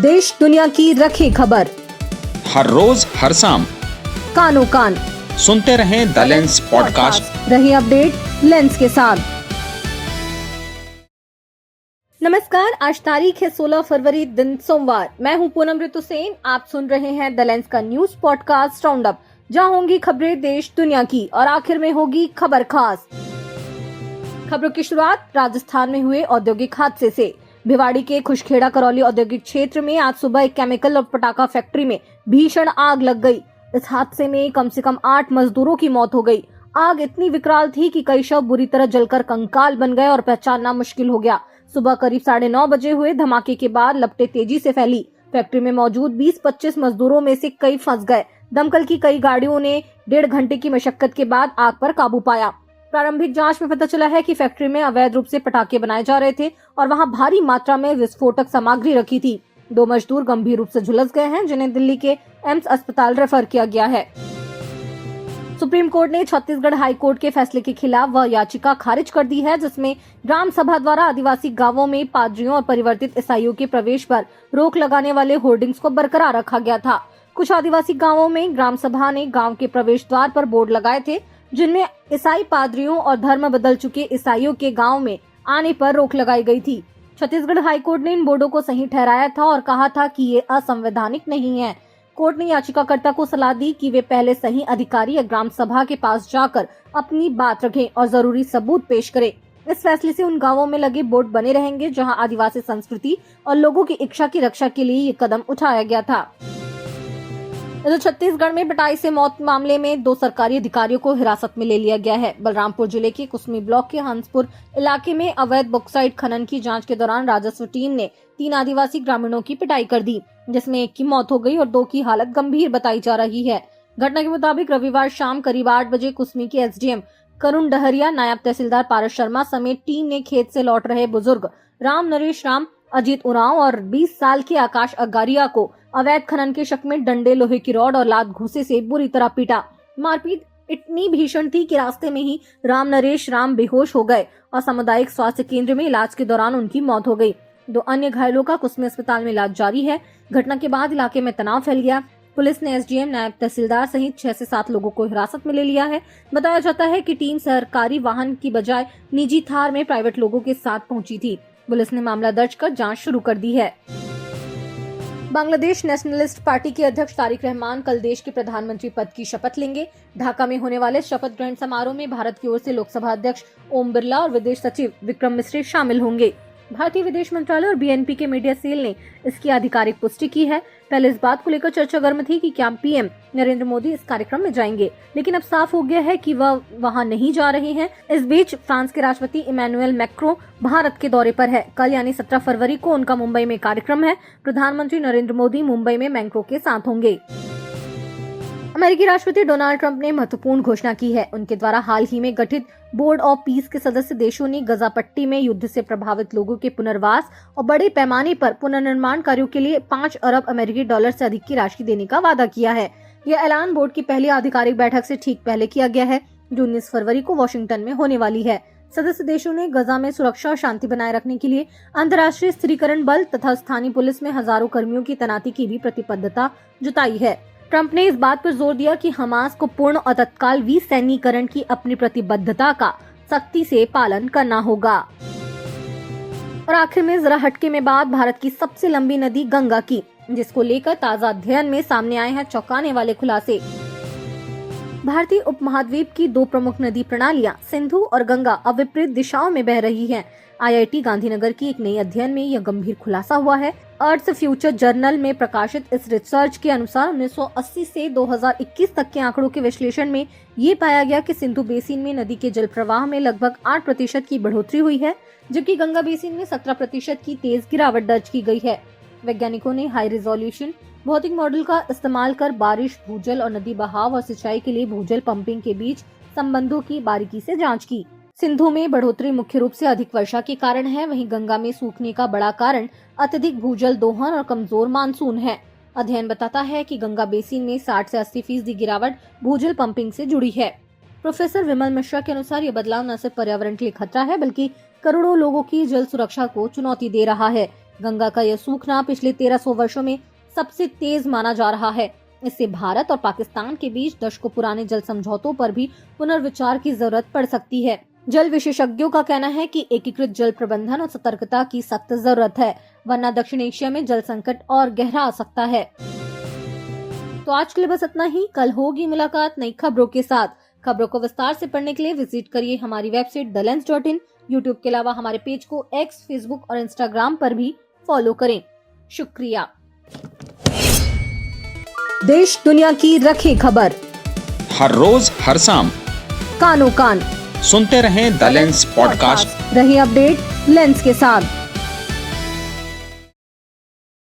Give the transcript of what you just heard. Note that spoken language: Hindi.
देश दुनिया की रखे खबर, हर रोज हर शाम कानों कान सुनते रहें द लेंस पॉडकास्ट। रहे अपडेट लेंस के साथ। नमस्कार, आज तारीख है 16 फरवरी, दिन सोमवार। मैं हूं पूनम ऋतु सेन। आप सुन रहे हैं द लेंस का न्यूज पॉडकास्ट राउंड अप, जहां होंगी खबरें देश दुनिया की और आखिर में होगी खबर खास। खबरों की शुरुआत राजस्थान में हुए औद्योगिक हादसे से। भिवाड़ी के खुशखेड़ा करौली औद्योगिक क्षेत्र में आज सुबह एक केमिकल और पटाखा फैक्ट्री में भीषण आग लग गई। इस हादसे में कम से कम 8 मजदूरों की मौत हो गई। आग इतनी विकराल थी कि कई शव बुरी तरह जलकर कंकाल बन गए और पहचानना मुश्किल हो गया। सुबह करीब 9:30 बजे हुए धमाके के बाद लपटें तेजी से फैली। फैक्ट्री में मौजूद 20-25 मजदूरों में से कई फंस गए। दमकल की कई गाड़ियों ने 1.5 घंटे की मशक्कत के बाद आग पर काबू पाया। प्रारंभिक जांच में पता चला है कि फैक्ट्री में अवैध रूप से पटाखे बनाए जा रहे थे और वहां भारी मात्रा में विस्फोटक सामग्री रखी थी। 2 मजदूर गंभीर रूप से झुलस गए हैं, जिन्हें दिल्ली के एम्स अस्पताल रेफर किया गया है। सुप्रीम कोर्ट ने छत्तीसगढ़ हाई कोर्ट के फैसले के खिलाफ वह याचिका खारिज कर दी है, जिसमें ग्राम सभा द्वारा आदिवासी गांवों में पादरियों और परिवर्तित ईसाइयों के प्रवेश पर रोक लगाने वाले होर्डिंग्स को बरकरार रखा गया था। कुछ आदिवासी गांवों में ग्राम सभा ने गांव के प्रवेश द्वार पर बोर्ड लगाए थे, जिनमें ईसाई पादरियों और धर्म बदल चुके ईसाइयों के गांव में आने पर रोक लगाई गई थी। छत्तीसगढ़ हाईकोर्ट ने इन बोर्डों को सही ठहराया था और कहा था कि ये असंवैधानिक नहीं है। कोर्ट ने याचिकाकर्ता को सलाह दी कि वे पहले सही अधिकारी या ग्राम सभा के पास जाकर अपनी बात रखें और जरूरी सबूत पेश करें। इस फैसले से उन गांवों में लगे बोर्ड बने रहेंगे जहां आदिवासी संस्कृति और लोगों की इच्छा की रक्षा के लिए ये कदम उठाया गया था। इधर छत्तीसगढ़ में पिटाई से मौत मामले में 2 सरकारी अधिकारियों को हिरासत में ले लिया गया है। बलरामपुर जिले के कुसमी ब्लॉक के हंसपुर इलाके में अवैध बॉक्साइट खनन की जांच के दौरान राजस्व टीम ने 3 आदिवासी ग्रामीणों की पिटाई कर दी, जिसमें एक की मौत हो गई और 2 की हालत गंभीर बताई जा रही है। घटना के मुताबिक रविवार शाम करीब 8 बजे कुसमी के एसडीएम करुण डहरिया, नायब तहसीलदार पारस शर्मा समेत टीम ने खेत से लौट रहे बुजुर्ग राम नरेश राम, अजीत उरांव और 20 साल के आकाश अगारिया को अवैध खनन के शक में डंडे, लोहे की रॉड और लात घूंसे से बुरी तरह पीटा। मारपीट इतनी भीषण थी कि रास्ते में ही राम नरेश राम बेहोश हो गए और सामुदायिक स्वास्थ्य केंद्र में इलाज के दौरान उनकी मौत हो गई। 2 अन्य घायलों का कुसमी अस्पताल में इलाज जारी है। घटना के बाद इलाके में तनाव फैल गया। पुलिस ने एसडीएम, नायब तहसीलदार सहित 6 से 7 लोगों को हिरासत में ले लिया है। बताया जाता है कि टीम सरकारी वाहन की बजाय निजी थार में प्राइवेट लोगों के साथ पहुंची थी। पुलिस ने मामला दर्ज कर जांच शुरू कर दी है। बांग्लादेश नेशनलिस्ट पार्टी के अध्यक्ष तारिक रहमान कल देश के प्रधानमंत्री पद की शपथ लेंगे। ढाका में होने वाले शपथ ग्रहण समारोह में भारत की ओर से लोकसभा अध्यक्ष ओम बिरला और विदेश सचिव विक्रम मिश्री शामिल होंगे। भारतीय विदेश मंत्रालय और बीएनपी के मीडिया सेल ने इसकी आधिकारिक पुष्टि की है। पहले इस बात को लेकर चर्चा गर्म थी कि क्या पीएम नरेंद्र मोदी इस कार्यक्रम में जाएंगे, लेकिन अब साफ हो गया है कि वह वहां नहीं जा रहे हैं। इस बीच फ्रांस के राष्ट्रपति इमैनुअल मैक्रों भारत के दौरे पर है। कल यानी 17 फरवरी को उनका मुंबई में कार्यक्रम है। प्रधानमंत्री नरेंद्र मोदी मुंबई में मैक्रों के साथ होंगे। अमेरिकी राष्ट्रपति डोनाल्ड ट्रंप ने महत्वपूर्ण घोषणा की है। उनके द्वारा हाल ही में गठित बोर्ड ऑफ पीस के सदस्य देशों ने गजा पट्टी में युद्ध से प्रभावित लोगों के पुनर्वास और बड़े पैमाने पर पुनर्निर्माण कार्यों के लिए 5 अरब अमेरिकी डॉलर से अधिक की राशि देने का वादा किया है। यह ऐलान बोर्ड की पहली आधिकारिक बैठक से ठीक पहले किया गया है, जो 19 फरवरी को वॉशिंगटन में होने वाली है। सदस्य देशों ने गजा में सुरक्षा और शांति बनाए रखने के लिए अंतर्राष्ट्रीय स्थिरीकरण बल तथा स्थानीय पुलिस में हजारों कर्मियों की तैनाती की भी प्रतिबद्धता जताई है। ट्रंप ने इस बात पर जोर दिया कि हमास को पूर्ण और तत्काल विसैन्यीकरण की अपनी प्रतिबद्धता का सख्ती से पालन करना होगा। और आखिर में जरा हटके में बात भारत की सबसे लंबी नदी गंगा की, जिसको लेकर ताजा अध्ययन में सामने आए हैं चौंकाने वाले खुलासे। भारतीय उपमहाद्वीप की 2 प्रमुख नदी प्रणालियां सिंधु और गंगा अब विपरीत दिशाओं में बह रही हैं। आईआईटी गांधीनगर की एक नई अध्ययन में यह गंभीर खुलासा हुआ है। अर्थ फ्यूचर जर्नल में प्रकाशित इस रिसर्च के अनुसार 1980 से 2021 तक के आंकड़ों के विश्लेषण में ये पाया गया कि सिंधु बेसिन में नदी के जल प्रवाह में लगभग 8% की बढ़ोतरी हुई है, जबकि गंगा बेसिन में 17% की तेज गिरावट दर्ज की गई है। वैज्ञानिकों ने हाई रिजोल्यूशन भौतिक मॉडल का इस्तेमाल कर बारिश, भूजल और नदी बहाव और सिंचाई के लिए भूजल पंपिंग के बीच संबंधों की बारीकी से जांच की। सिंधु में बढ़ोतरी मुख्य रूप से अधिक वर्षा के कारण है, वहीं गंगा में सूखने का बड़ा कारण अत्यधिक भूजल दोहन और कमजोर मानसून है। अध्ययन बताता है कि गंगा बेसिन में 60 से 80% गिरावट भूजल पंपिंग से जुड़ी है। प्रोफेसर विमल मिश्रा के अनुसार ये बदलाव न सिर्फ पर्यावरण के लिए खतरा है, बल्कि करोड़ों लोगों की जल सुरक्षा को चुनौती दे रहा है। गंगा का यह सूखना पिछले 1300 वर्षों में सबसे तेज माना जा रहा है। इससे भारत और पाकिस्तान के बीच दशकों पुराने जल समझौतों पर भी पुनर्विचार की जरूरत पड़ सकती है। जल विशेषज्ञों का कहना है कि एकीकृत जल प्रबंधन और सतर्कता की सख्त जरूरत है, वरना दक्षिण एशिया में जल संकट और गहरा आ सकता है। तो आज के लिए बस इतना ही। कल होगी मुलाकात नई खबरों के साथ। खबरों को विस्तार से पढ़ने के लिए विजिट करिए हमारी वेबसाइट thelens.in। यूट्यूब के अलावा हमारे पेज को एक्स, फेसबुक और इंस्टाग्राम पर भी फॉलो करें। शुक्रिया। देश दुनिया की रखे खबर हर रोज हर शाम कानो कान सुनते रहें द लेंस पॉडकास्ट। रहिए अपडेट लेंस के साथ।